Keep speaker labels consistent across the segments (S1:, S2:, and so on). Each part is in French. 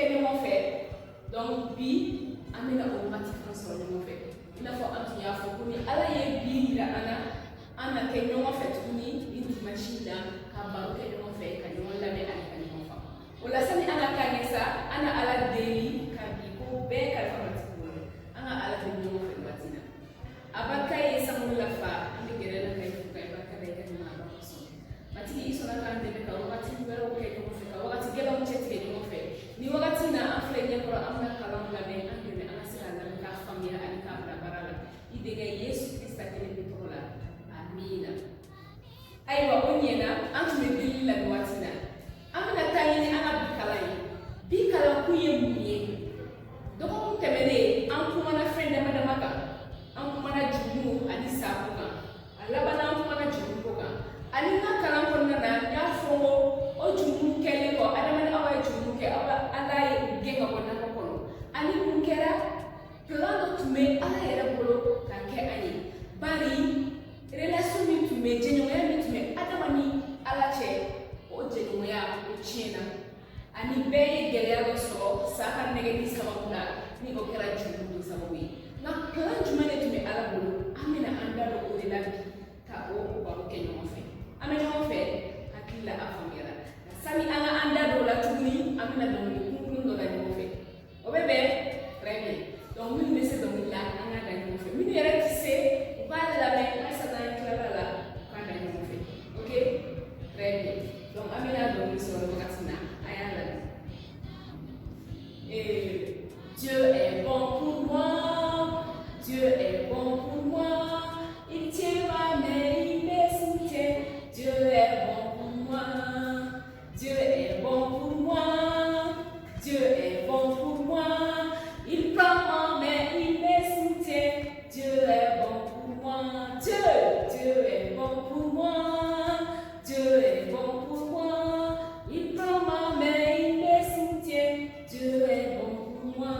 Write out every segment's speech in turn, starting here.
S1: kɛ ɲɔgɔn fɛ donc bi an bɛna o wagati fana sɔrɔ ɲɔgɔn fɛ i n'a fɔ an tun y'a fɔ ko ni ala ye bi yira an na kɛ ɲɔgɔn fɛ tuguni nin dimanche in na ka baro kɛ ɲɔgɔn fɛ ka ɲɔgɔn lamɛn ani ka ɲɔgɔn faamu o la sani an ka taa ɲɛ sa an na ala deli ka bi ko bɛɛ kalifa matigi bolo an ka ala deli ɲɔgɔn fɛ waati na a barika ye sanu lafa an bɛ gɛrɛ la ka fo ka barika da i ka ɲuman ba kosɔn matigi i sɔnna k'an dɛmɛ ka wagati wɛrɛw kɛ ɲɔgɔn fɛ ka wagati gɛlɛnw cɛtigɛ ɲɔgɔn fɛ ni wagati in na an filɛ ɲɛkɔrɔ an bɛna kalanw lamɛn an dɛmɛ an ka se k'a lamɛn k'a faamuya ani k'a bila baara la i denkɛ yesu krista kelen bɛ tɔgɔ la amina ayiwa o ɲɛna an tun bɛ delili la nin waati na an bɛna taa ɲini an ka bi kalan ye bi kalan kun ye mun ye dɔgɔkun tɛmɛnen an kumana fɛn dama dama kan an kumana jurumu ani saako kan a labanna an kumana jurumu ko kan ani n ka kalan kɔnɔna na n y'a fɔ ko o jurumu kɛlen kɔ adamaden aw ye jurumu kɛ aw ala ye gɛn ka bɔ nakɔ kɔnɔ ani mun kɛra plan dɔ tun bɛ ala yɛrɛ bolo ka kɛ an ye bari relation min tun bɛ jɛɲɔgɔnya min tun bɛ adama ni ala cɛ o jɛɲɔgɔnya o tiɲɛna ani bɛɛ ye gɛlɛya dɔ sɔrɔ sa ka nɛgɛli sababu la ni o kɛra jurumu dɔ sababu ye nka plan jumɛn de tun bɛ ala bolo an bɛna an da don o de la bi ka o baro kɛ ɲɔgɔn fɛ an bɛ ɲɔgɔn fɛ hakili la a faamuyara sani an ka an da don o la tuguni an bɛna dɔnkili kunkurun dɔ la ɲɔgɔn fɛ o bɛ bɛn très bien donc minnu bɛ se dɔnkili la an ka da ɲɔgɔn fɛ minnu yɛrɛ ti se u b'a lamɛn walasa n'an tilala la u k'a da ɲɔgɔn fɛ ok très bien donc an bɛna dɔnkili sɔrɔ wagati na a y'a lamɛn Dieu est bon pour moi, Dieu est bon pour moi, il tient ma main, il me soutient, Dieu est bon pour moi, Dieu est bon pour moi, Dieu est bon pour moi, il prend ma main, il me soutient, Dieu est bon pour moi, Dieu est bon pour moi, Dieu est bon pour moi, il prend ma main, il me soutient, Dieu est bon pour moi.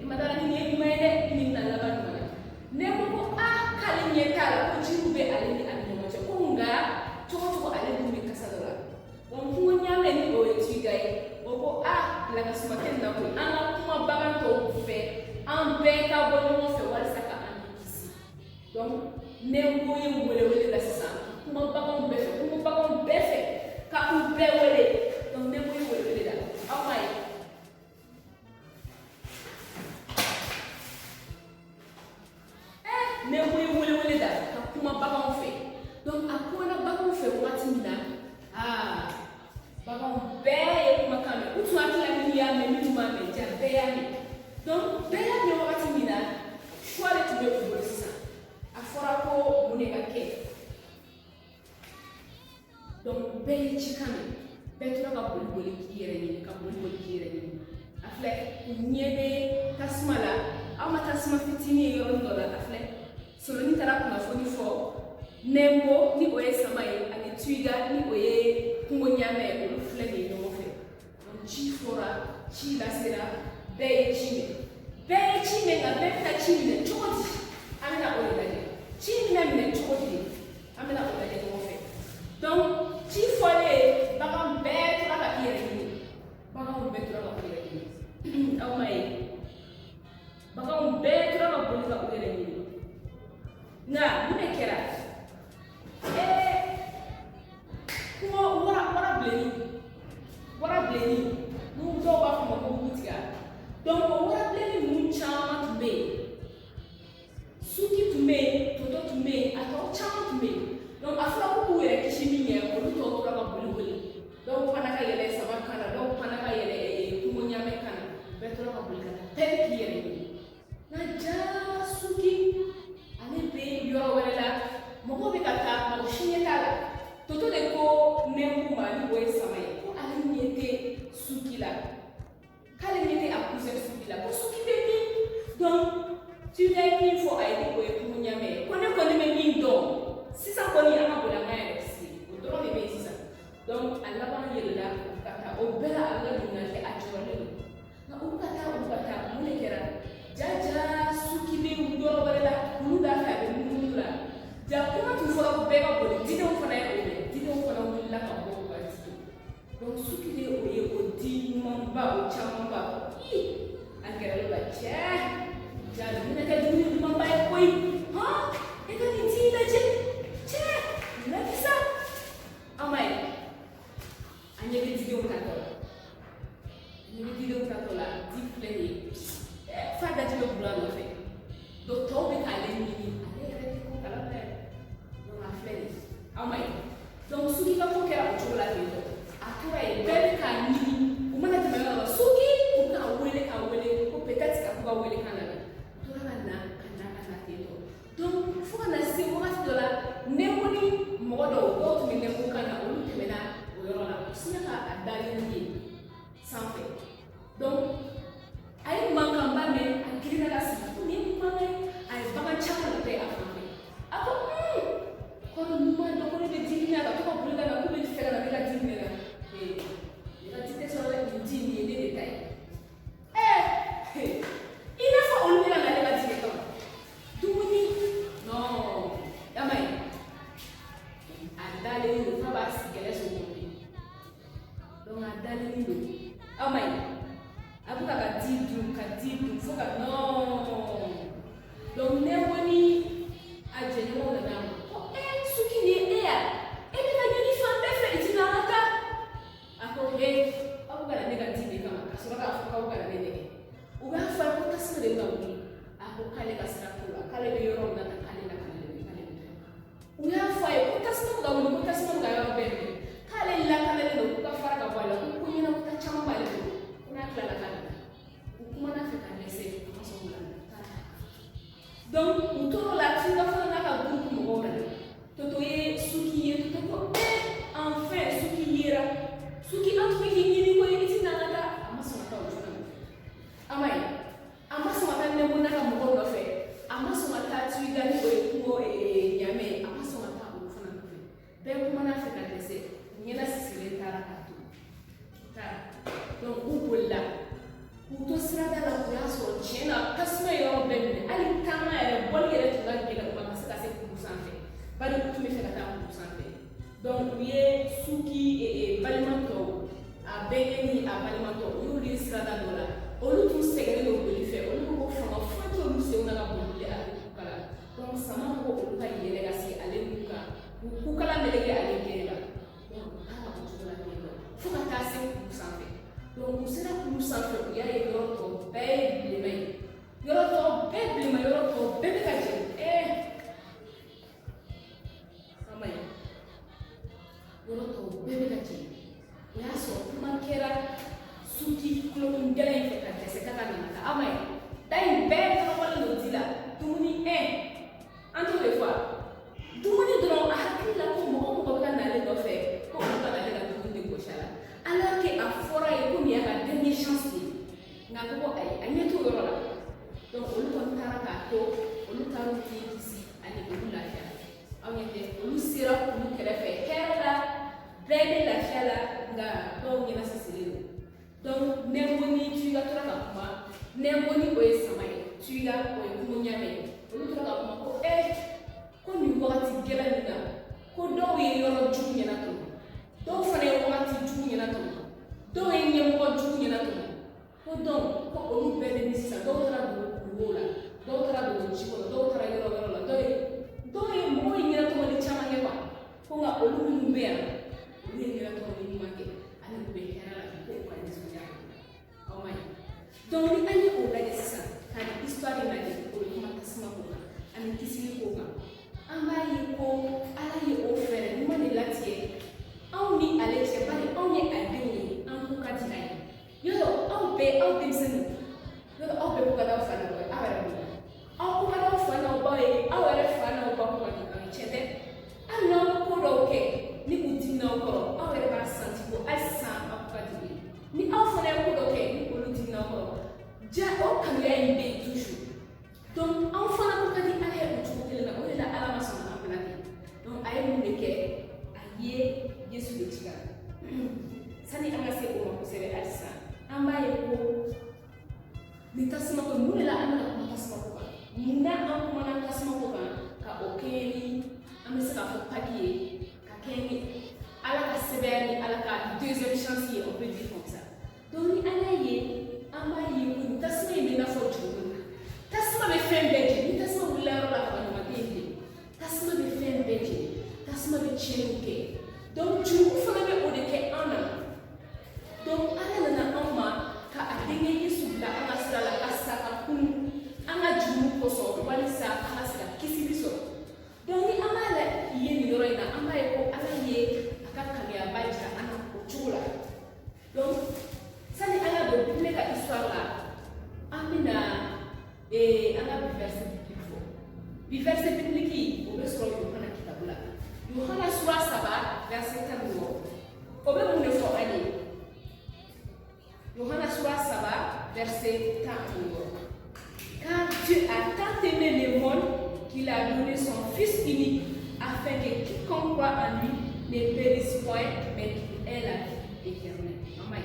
S1: Madara ni ye ɲuman ye dɛ Donc bɛɛ y'a mɛn wagati min na choix de tun bɛ u bolo sisan a fɔra ko mun de ka kɛ donc bɛɛ ye cikan mɛn bɛɛ tora ka boli k'i yɛrɛ ɲini ka boli k'i yɛrɛ ɲini a filɛ u ɲɛ bɛ tasuma la aw ma tasuma fitinin ye yɔrɔ dɔ la a filɛ soloni taara kunnafoni fɔ nɛnbo ni o ye sama ye ani tuiga ni o ye kungo ɲamɛ olu filɛ de ye ɲɔgɔn fɛ donc ci fɔra ci lasera bɛɛ ye ci mɛn nka bɛɛ bɛ ka ci minɛ cogo di an bɛna o de lajɛ ci bɛna minɛ cogo di an bɛna o lajɛ ɲɔgɔn fɛ donc ci fɔlen bagan bɛɛ tora ka i yɛrɛ ɲini baganw bɛɛ tora ka i yɛrɛ ɲini aw ma ye baganw bɛɛ tora ka boli ka u yɛrɛ ɲini nka mun de kɛra kungo wara bilenni n'u dɔw b'a fɔ ma ko butiga donc o wara bilenni ninnu caman tun bɛ yen suki tun bɛ yen toto tun bɛ yen a tɔ caman tun bɛ yen donc a fɔra ko k'u yɛrɛ kisi min ɲɛ olu tɔw tora ka boli dɔw fana ka yɛlɛ sama kan na dɔw fana ka yɛlɛ kungo ɲamɛ kan na bɛɛ tora ka boli ka taa bɛɛ k'i yɛrɛ ɲini nka jaa suki ale bɛ yɔrɔ wɛrɛ la mɔgɔw bɛ ka taa mɔgɔ si ɲɛ t'a la toto de ko nɛnbu ma ni o ye sama ye ko ale ɲɛ tɛ suki la k'ale ɲɛ tɛ a cousin suki la ko suki bɛ min donc tuiga ye min fɔ a ye ni o ye kungo ɲamɛ ye ko ne kɔni bɛ min dɔn sisan kɔni an ka boli an ka yɛrɛ sigi o dɔrɔn de bɛ yen sisan donc a laban yɛlɛla ka taa o bɛɛ la a bɛ ka ɲininkali kɛ a jɔrɔlen don nka olu ka taa mun de kɛra jaja suki bɛ yɔrɔ wɛrɛ la olu b'a fɛ a bɛ munumunu la ja kuma tun fɔra ko bɛɛ ka boli didenw fana ye o ye didenw fana wulila ka bɔ u ka di donc suki de o ye o di ɲumanba o camanba a gɛrɛla o la cɛ ja nin kɛ dumuni ɲumanba ye koyi hɔn e ka nin di lajɛ cɛ lakisa an ma ye a ɲɛ bɛ didenw natɔ la di filɛ nin ye f'a daji bɛ bula nɔfɛ donc tɔw bɛ k'ale ɲini ale yɛrɛ tɛ ko kalama yɛrɛ donc a filɛ nin ye an ma ye donc suki ka ko kɛra o cogo la ten tɔ a tora yen bɛɛ bɛ k'a ɲini u mana tɛmɛ yɔrɔ la suki u bɛ k'a wele ko peut-être ka k'u ka wele kan na u tora ka na ten tɔ donc fo ka na se wagati dɔ la nɛnbo ni mɔgɔ dɔw tun bɛ nɛnbo kan na olu tɛmɛna o yɔrɔ la u sinna ka dalen ye sanfɛ donc a ye mankanba mɛn a girinna ka sigi ko nin ye mankan ye a ye bagan caman de bɛ a fan fɛ a ko kɔrɔ ɲuman dɔ ko ne bɛ dimi na ka to ka boli ka na ko ne fɛ ka na ne ka dimi na ne ka di tɛ sɔrɔ dɛ nin di nin ye ne de ta ye i n'a fɔ olu bɛ ka na ne ka dimi kama dumuni non y'a ma ye a dalen don f'a b'a sigi kɛlɛ so kɔnɔ donc a dalen don aw ma ye a bɛ ka di dun fo ka non donc nɛnbo ni a jɛɲɔgɔnw nana a ma ko suki nin ye e ya e bɛ ka ɲini fan bɛɛ fɛ i ti na an ka taa a ko aw bɛ ka na ne ka di de kama ka sɔrɔ k'a fɔ k'aw bɛ ka na ne nɛgɛ u b'a fɔ ko tasuma de bɛ ka wuli a ko k'ale ka sira t'o la k'ale bɛ yɔrɔ min na k'ale na k'ale bɛ k'ale bɛ taa u y'a fɔ a ye ko tasuma bɛ ka wuli ko tasuma bɛ ka yɔrɔ bɛɛ minɛ k'ale lakanalen don k'u ka fara ka bɔ a la ko ɲɛnabɔta caman b'ale bolo ko n'a tilala k'ale na u kumana fɛ ka dɛsɛ u ma sɔn k'u lamɛn donc u tor'o la tuiga fana n'a ka groupe mɔgɔw nana toto ye suki ye toto ko enfin suki yera suki an tun bɛ k'i ɲini koyi i ti na an ka taa a ma sɔn ka taa o fana nɔfɛ a ma ye a ma sɔn ka taa nɛnbo n'a ka mɔgɔw nɔfɛ a ma sɔn ka taa tuiga ni o ye kungo ɲamɛ ye a ma sɔn ka taa olu fana nɔfɛ bɛɛ kumana fɛ ka dɛsɛ u ɲɛna sisilen taara k'a to taara donc u bolila k'u to sirada la o y'a sɔrɔ tiɲɛ na tasuma ye yɔrɔ bɛɛ minɛ hali taama yɛrɛ bɔli yɛrɛ tun ka gɛlɛn u ma ka se ka se kulu sanfɛ bari u tun bɛ fɛ ka taa kulu sanfɛ donc u ye suki balimatɔw a bɛnkɛ ni a balimatɔw u y'olu ye sirada dɔ la olu tun sɛgɛnnen don boli fɛ olu ko ko fanga foyi t'olu senw na ka boli ale kukala donc sama ko olu ka yɛlɛ ka se ale kuka u kukala meleke ale gɛrɛ la donc u kan ka bɔ cogo la ten tɔ fo ka taa se kulu sanfɛ donc u sera kulu sanfɛ u y'a ye yɔrɔ tɔ bɛɛ ye bilenman ye yɔrɔ tɔ bɛɛ bilenman yɔrɔ tɔ bɛɛ bɛ ka jɛ sama ye yɔrɔ tɔ bɛɛ bɛ ka jɛ o y'a sɔrɔ kuma kɛra suki kulokun gɛlɛn in fɛ ka dɛsɛ ka nana ta ama ye ay bɛɛ fɔlɔ n'o di la dumuni an t'o de fɔ a dumuni dɔrɔn a hakili la ko mɔgɔ mɔgɔ bɛ ka n'ale nɔfɛ ko olu ka n'ale ka dumuni de gosi a la alors que a fɔra ye ko nin y'a ka dernier chance de ye nka ko ayi a ɲɛ t'o yɔrɔ la donc olu kɔni taara k'a to olu taara u den kisi ani olu lafiya aw ɲɛ tɛ olu sera olu kɛrɛfɛ hɛrɛ la bɛɛ bɛ lafiya la nka dɔw ɲɛna sisilen don donc nɛnboni tuyiga tora ka kuma nɛnboni o ye sama ye tuyiga o ye kunuɲamɛ olu tora ka kuma ko ko nin wagati gɛlɛn nin na ko dɔw ye yɔrɔ jugu ɲɛna tɔmɔ dɔw fana ye wagati jugu ɲɛna tɔmɔ dɔw ye ɲɛmɔgɔ jugu ɲɛna tɔmɔ ko donc ko olu bɛɛ bɛ ni sisan dɔw taara don duguw la dɔw taara don ji kɔnɔ dɔw taara yɔrɔ wɛrɛ la dɔw ye mɔgɔw ye ɲɛnatɔmɔli caman kɛ ko nka olu minnu bɛ yan olu ye ɲɛnatɔmɔli ɲuman kɛ ani u bɛ hɛrɛ la bi ko u ka nisɔndiya aw ma ɲi donc ni an ye o lajɛ sisan ka ni histoire in lajɛ o ye kuma tasuma ko kan ani kisili ko kan an b'a ye ko ala ye o fɛɛrɛ ɲuman de latigɛ anw ni ale cɛ bari anw ye a denw ye an ko ka di a ye yɔrɔ aw denmisɛnninw yɔrɔ aw bɛɛ ko ka d'aw fa n'aw ba ye aw yɛrɛ b'o aw ko ka d'aw fa n'aw ba ye aw yɛrɛ fa n'aw ba ko ka di aw ye tiɲɛ tɛ hali n'aw bɛ ko dɔw kɛ ni u dimina aw kɔrɔ aw yɛrɛ b'a santi ko hali sisan aw ko ka di u ye ni aw fana ye ko dɔ kɛ ni olu dimina aw kɔrɔ ja o kanuya in bɛ yen toujours donc aw fana ko ka di ala ye o cogo kelen na o de la ala ma sɔn an fana ten donc a ye mun de kɛ a ye yesu de ci kan sani an ka se o ma kosɛbɛ hali sisan an b'a ye ko nin tasuma ko mun de la an bɛna kuma tasuma ko kan munna an kumana tasuma ko kan ka o kɛɲɛ ni an bɛ se k'a fɔ paki ye ka kɛɲɛ ni ala ka sɛbɛya ni ala ka deuxième chance ye on peut dire comme ça donc ni an y'a ye an b'a ye ko nin tasuma in bɛ i n'a fɔ juru na tasuma bɛ fɛn bɛɛ jeni ni tasuma wulila yɔrɔ la ka ban ɲamaden de tasuma bɛ fɛn bɛɛ jeni tasuma bɛ tiɲɛniw kɛ donc juru fana bɛ o de kɛ an na donc ala nana anw ma ka a denkɛ yesu bila an ka sira la ka sa ka kunu an ka juru kosɔn walisa an ka se ka kisili sɔrɔ donc ni an b'a ye nin yɔrɔ in na an b'a ye ko ala ye a ka kanuyaba jira an na o cogo la donc sani an ka don bibile ka histoire la an bɛna an ka bi verset biblique fɔ bi verset biblique o bɛ sɔrɔ yohana kitabu la yohana sura 3 verset 16 o bɛ mun de fɔ an ye Yohana sura 3 verset 14 car Dieu a tant aimé le monde qu'il a donné son Fils unique afin que quiconque croit en lui ne périsse point mais qu'il ait la vie éternelle. Amen.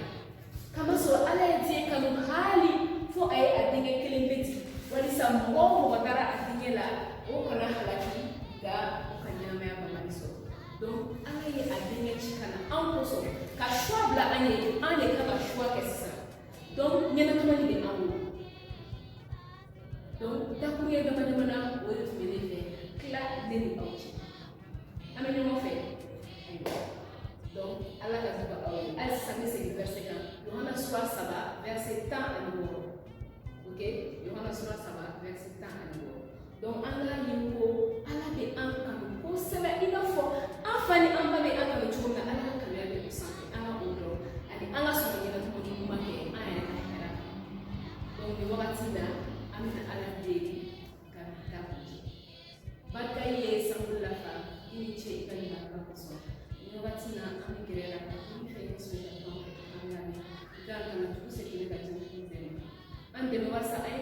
S1: Kama sɔrɔ ala ye diɲɛ kanu hali fo a ye a denkɛ kelen bɛ ci walisa mɔgɔ o mɔgɔ taara a denkɛ la o kana halaki nka o ka ɲɛnamaya bali sɔrɔ donc ala ye a denkɛ ci ka na anw kosɔn ka choix bila an ye an de kan ka choix kɛ sisan donc ɲɛnamaya bɛ an bolo donc dakuruɲɛ dama dama na o de tun bɛ ne fɛ tila ne ni aw cɛ an bɛ ɲɔgɔn fɛ ayiwa donc ala ka to ka aw ye hali sisan ne segin verset kan yohana sura 3 verset 16 ok yohana sura 3 verset 16 donc an k'a ye ko ala bɛ an kanu kosɛbɛ i n'a fɔ an fa ni an ba bɛ an kanu cogo min na ala ka kanuya bɛ o sanfɛ an ka o dɔn ani an ka sɔrɔ ɲɛnatɔmɔ ni ɲuman kɛ an yɛrɛ ka hɛrɛ donc nin wagati la an bɛna ala deli ka da kun cɛ barika ye sanbolo la fa i ni ce i ka nin barika kosɔn nin wagati la an bɛ gɛrɛ la ka i fɛ i sɔrɔ ka tɔn an lamɛn i ka kana tugu segin ka jɛn kun bɛɛ an dɛmɛ walasa an ye